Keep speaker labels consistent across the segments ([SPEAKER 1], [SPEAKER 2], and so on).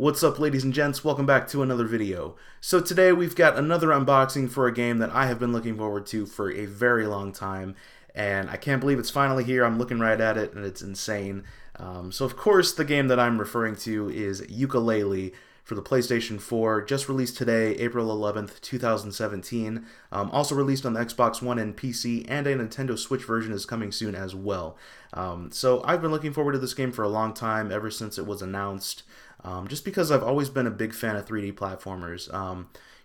[SPEAKER 1] What's up, ladies and gents? Welcome back to another video. So today we've got another unboxing for a game that I have been looking forward to for a very long time, and I can't believe it's finally here. I'm looking right at it and it's insane. So of course the game that I'm referring to is Yooka-Laylee for the PlayStation 4, just released today, April 11th, 2017. Also released on the Xbox One and PC, and a Nintendo Switch version is coming soon as well. So I've been looking forward to this game for a long time, ever since it was announced. Just because I've always been a big fan of 3D platformers.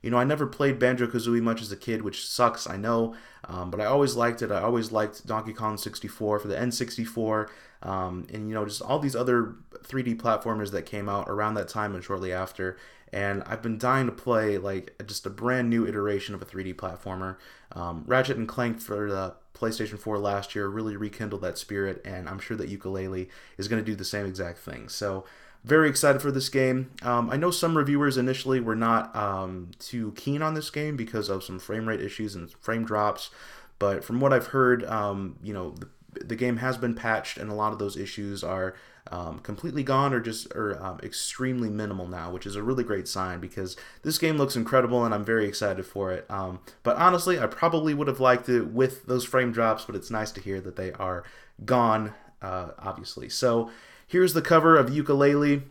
[SPEAKER 1] You know, I never played Banjo-Kazooie much as a kid, which sucks, I know, but I always liked it. I always liked Donkey Kong 64 for the N64, and, you know, just all these other 3D platformers that came out around that time and shortly after, and I've been dying to play, like, just a brand new iteration of a 3D platformer. Ratchet and Clank for the PlayStation 4 last year really rekindled that spirit, and I'm sure that Yooka-Laylee is going to do the same exact thing. So, very excited for this game. I know some reviewers initially were not too keen on this game because of some frame rate issues and frame drops, but from what I've heard, you know, the game has been patched and a lot of those issues are completely gone or extremely minimal now, which is a really great sign because this game looks incredible and I'm very excited for it. But honestly, I probably would have liked it with those frame drops, but it's nice to hear that they are gone, obviously. So here's the cover of Yooka-Laylee.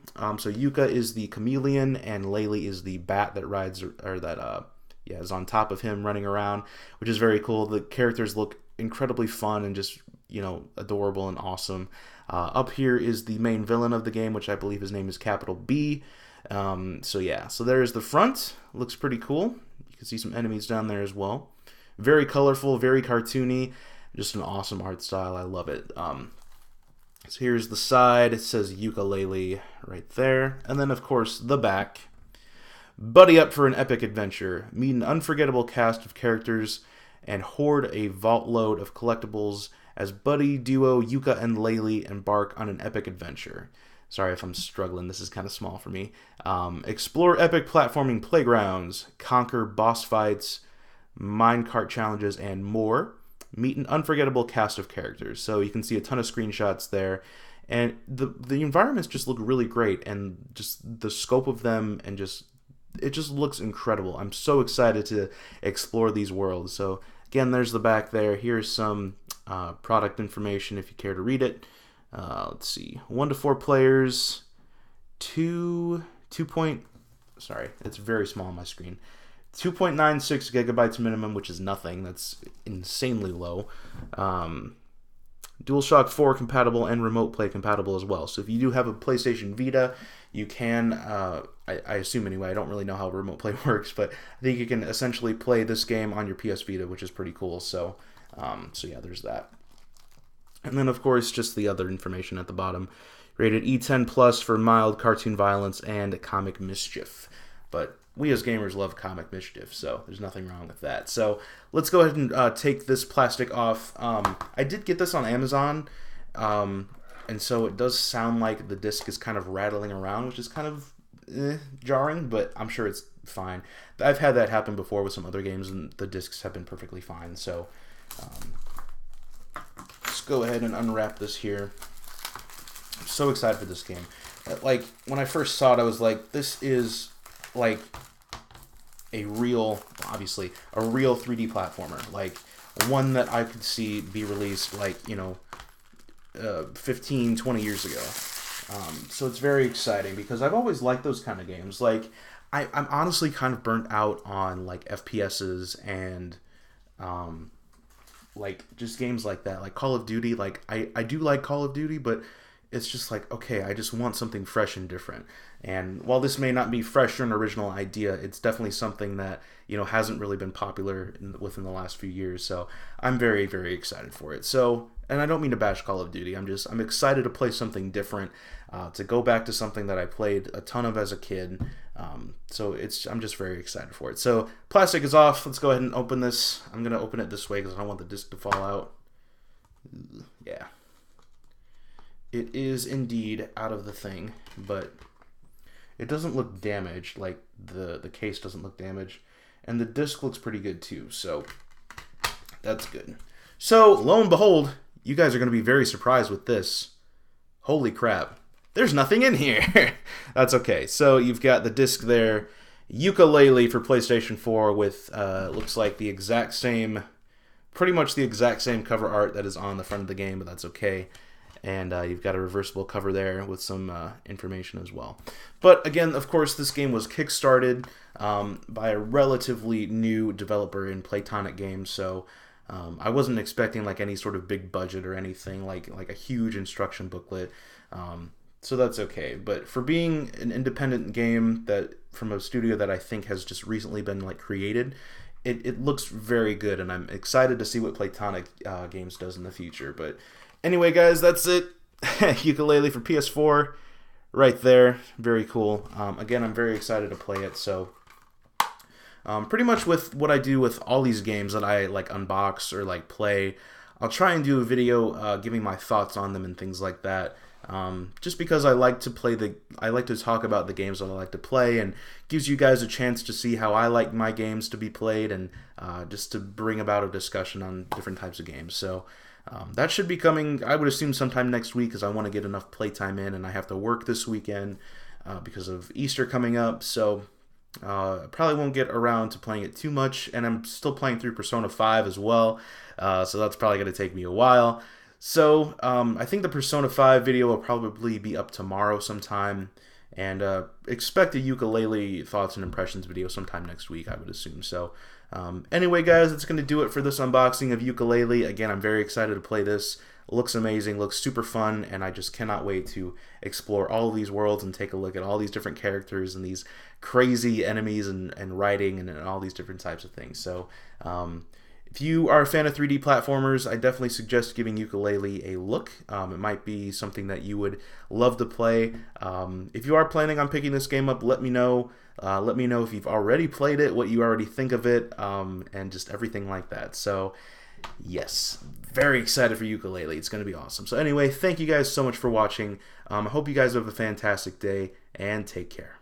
[SPEAKER 1] So Yuka is the chameleon, and Laylee is the bat that rides, or that is on top of him running around, which is very cool. The characters look incredibly fun and just, you know, adorable and awesome. Up here is the main villain of the game, which I believe his name is Capital B. So yeah, so there's the front. Looks pretty cool. You can see some enemies down there as well. Very colorful, very cartoony. Just an awesome art style. I love it. So here's the side. It says Yooka-Laylee right there. And then, of course, the back. Buddy up for an epic adventure. Meet an unforgettable cast of characters and hoard a vault load of collectibles as buddy duo Yuka and Laylee embark on an epic adventure. Sorry if I'm struggling. This is kind of small for me. Explore epic platforming playgrounds. Conquer boss fights, minecart challenges, and more. Meet an unforgettable cast of characters. So you can see a ton of screenshots there, and the environments just look really great, and just the scope of them, and it just looks incredible. I'm so excited to explore these worlds. So again, there's the back there. Here's some product information if you care to read it. Let's see, 1 to 4 players, sorry, it's very small on my screen. 2.96 gigabytes minimum, which is nothing. That's insanely low. DualShock 4 compatible and Remote Play compatible as well. So if you do have a PlayStation Vita, you can, I assume anyway, I don't really know how Remote Play works, but I think you can essentially play this game on your PS Vita, which is pretty cool. So, so yeah, there's that. And then, of course, just the other information at the bottom. Rated E10 plus for mild cartoon violence and comic mischief. But we as gamers love comic mischief, so there's nothing wrong with that. So let's go ahead and take this plastic off. I did get this on Amazon, and so it does sound like the disc is kind of rattling around, which is kind of jarring, but I'm sure it's fine. I've had that happen before with some other games, and the discs have been perfectly fine. So let's go ahead and unwrap this here. I'm so excited for this game. Like, when I first saw it, I was like, this is like a real, obviously, a real 3D platformer, like one that I could see be released, like, you know, 15, 20 years ago. So it's very exciting because I've always liked those kind of games. Like, I'm honestly kind of burnt out on, like, FPSs and, like, just games like that. Like Call of Duty, like, I do like Call of Duty, but it's just like, okay, I just want something fresh and different. And while this may not be fresh or an original idea, it's definitely something that, you know, hasn't really been popular within the last few years. So I'm very, very excited for it. So, and I don't mean to bash Call of Duty. I'm excited to play something different, to go back to something that I played a ton of as a kid. So I'm just very excited for it. So plastic is off. Let's go ahead and open this. I'm going to open it this way because I don't want the disc to fall out. Yeah. It is indeed out of the thing, but it doesn't look damaged. Like, the case doesn't look damaged, and the disc looks pretty good too, so that's good. So, lo and behold, you guys are going to be very surprised with this. Holy crap. there's nothing in here. That's okay. So you've got the disc there, Yooka-Laylee for PlayStation 4 with looks like the exact same, pretty much the exact same cover art that is on the front of the game, but that's okay. And you've got a reversible cover there with some information as well. But again, of course, this game was kickstarted by a relatively new developer in Playtonic Games, so I wasn't expecting like any sort of big budget or anything like a huge instruction booklet. So that's okay. But for being an independent game that from a studio that I think has just recently been like created, it looks very good, and I'm excited to see what Playtonic Games does in the future. But anyway, guys, that's it. Yooka-Laylee for PS4, right there. Very cool. Again, I'm very excited to play it. So, pretty much with what I do with all these games that I like unbox or like play, I'll try and do a video giving my thoughts on them and things like that. Just because I like to talk about the games that I like to play, and gives you guys a chance to see how I like my games to be played, and just to bring about a discussion on different types of games. So that should be coming, I would assume, sometime next week, because I want to get enough playtime in, and I have to work this weekend because of Easter coming up. So I probably won't get around to playing it too much, and I'm still playing through Persona 5 as well, so that's probably going to take me a while. So I think the Persona 5 video will probably be up tomorrow sometime, and expect a Yooka-Laylee thoughts and impressions video sometime next week, I would assume. So anyway, guys, that's going to do it for this unboxing of Yooka-Laylee. Again, I'm very excited to play this. It looks amazing, looks super fun, and I just cannot wait to explore all of these worlds and take a look at all these different characters and these crazy enemies and writing and all these different types of things. So if you are a fan of 3D platformers, I definitely suggest giving Yooka-Laylee a look. It might be something that you would love to play. If you are planning on picking this game up, let me know. Let me know if you've already played it, what you already think of it, and just everything like that. So, yes, very excited for Yooka-Laylee. It's going to be awesome. So anyway, thank you guys so much for watching. I hope you guys have a fantastic day, and take care.